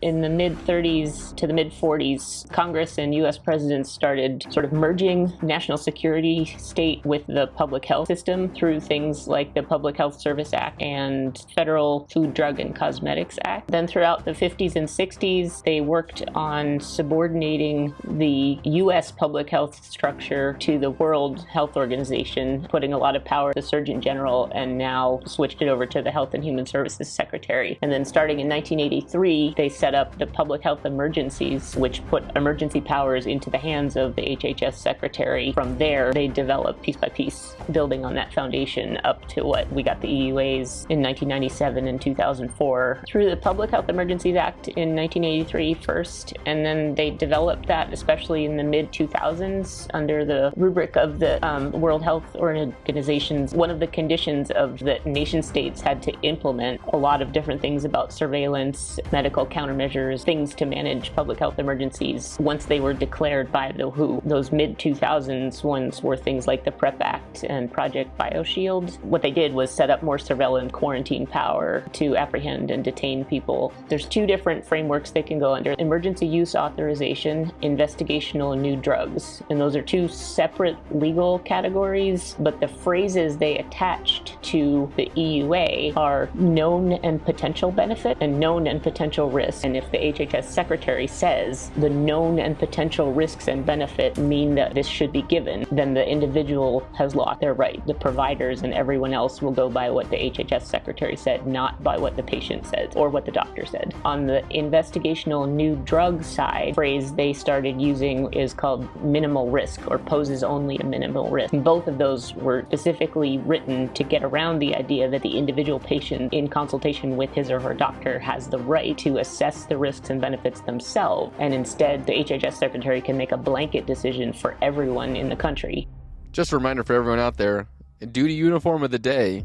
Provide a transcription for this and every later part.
In the mid-30s to the mid-40s, Congress and U.S. presidents started sort of merging national security state with the public health system through things like the Public Health Service Act and Federal Food, Drug, and Cosmetics Act. Then throughout the 50s and 60s, they worked on subordinating the U.S. public health structure to the World Health Organization, putting a lot of power to the Surgeon General, and now switched it over to the Health and Human Services Secretary. And then starting in 1983, they set up the public health emergencies, which put emergency powers into the hands of the HHS secretary. From there, they developed piece by piece, building on that foundation up to what we got the EUAs in 1997 and 2004 through the Public Health Emergencies Act in 1983 first, and then they developed that especially in the mid-2000s under the rubric of the World Health Organization's. One of the conditions of the nation states had to implement a lot of different things about surveillance, medical countermeasures, things to manage public health emergencies once they were declared by the WHO. Those mid-2000s ones were things like the PrEP Act and Project BioShield. What they did was set up more surveillance quarantine power to apprehend and detain people. There's two different frameworks they can go under: emergency use authorization, investigational and new drugs. And those are two separate legal categories, but the phrases they attached to the EUA are known and potential benefit and known and potential risk. And if the HHS secretary says the known and potential risks and benefit mean that this should be given, then the individual has lost their right. The providers and everyone else will go by what the HHS secretary said, not by what the patient said or what the doctor said. On the investigational new drug side, phrase they started using is called minimal risk, or poses only a minimal risk. Both of those were specifically written to get around the idea that the individual patient, in consultation with his or her doctor, has the right to assess the risks and benefits themselves, and instead the HHS secretary can make a blanket decision for everyone in the country. Just a reminder for everyone out there, duty uniform of the day,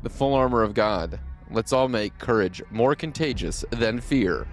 the full armor of God. Let's all make courage more contagious than fear.